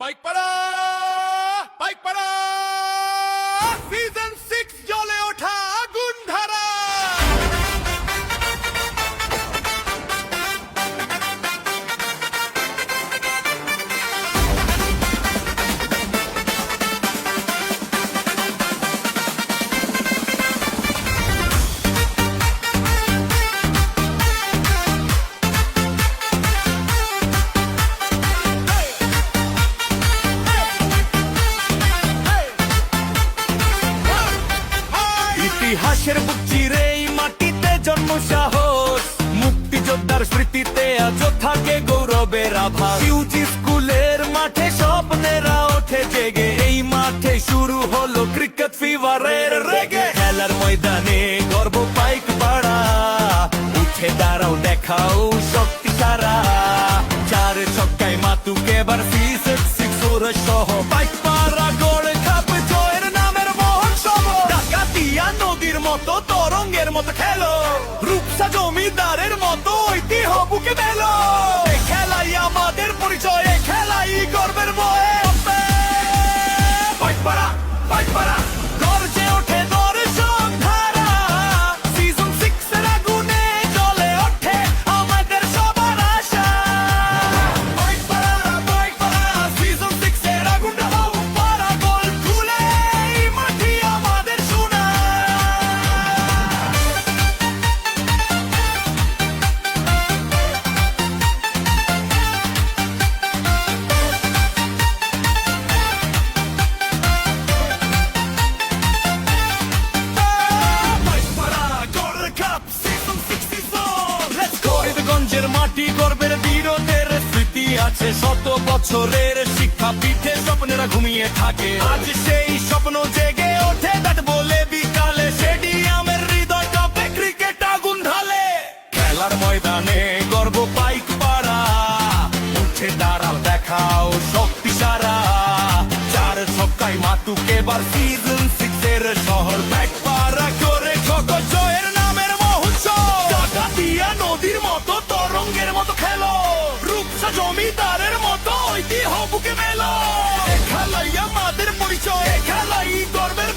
Paikpara Paikpara season 6 জ্বলে ওঠা আগুন ধারা। ইতিহাসের বুক চিরে এই মাটিতে জন্ম সাহস, মুক্তিযোদ্ধার স্মৃতিতে আজও থাকে গৌরবের আভাস। ইউজি স্কুলের মাঠে স্বপ্নেরা ওঠে জেগে, এই মাঠে শুরু হলো ক্রিকেট ফিভারের রেগে। খেলার ময়দানে গর্ব পাইকপাড়া, উঠে দাঁড়াও দেখাও শক্তি সারা। চার ছক্কায় মাতুকে এবার সিজন 6 ওর সহ পাইকপাড়া গড়ে খাবে জয়ের নামের মহোৎসব। ডাকাতিয়া নদীর মতো তরঙ্গের মতো খেলো, রূপসা জমিদারের মতো ঐতিহ্য বুকে মেলো। এ খেলাই আমাদের পরিচয়, এ খেলাই গর্বের বয়ে। পাইকপাড়া পাইকপাড়া গর্জে ওঠে দর্শক ধারা, সিজন 6 এর আগুনে জ্বলে ওঠে আমাদের সবার আশা। পাইকপাড়া পাইকপাড়া সিজন 6 এর আগুনটা হোক পাড়া, গোল খুলে এই মাটি আমাদের সোনা। গঞ্জের মাটি গর্বের বীরদের স্মৃতি আছে, শত বছরের শিক্ষা পিঠে স্বপ্নেরা ঘুমিয়ে থাকে। আজ সেই স্বপ্ন জেগে ওঠে ব্যাট বলে বিকালে, স্টেডিয়ামের হৃদয় কাঁপে ক্রিকেট আগুন ঢালে। খেলার ময়দানে গর্ব পাইকপাড়া, উঠে দাঁড়াও দেখাও শক্তি সারা। চার ছক্কায় মাতুকে এবার সিজন 6 এর শহর পাইকপাড়া করে ঠোকো জয়ের নামের মহোৎসব। ডাকাতিয়া নদীর মতো তরঙ্গের মতো খেলো, রূপসা জমিদারের মতো ঐতিহ্য বুকে মেলো। এ খেলাই আমাদের পরিচয়, এ খেলাই গর্বের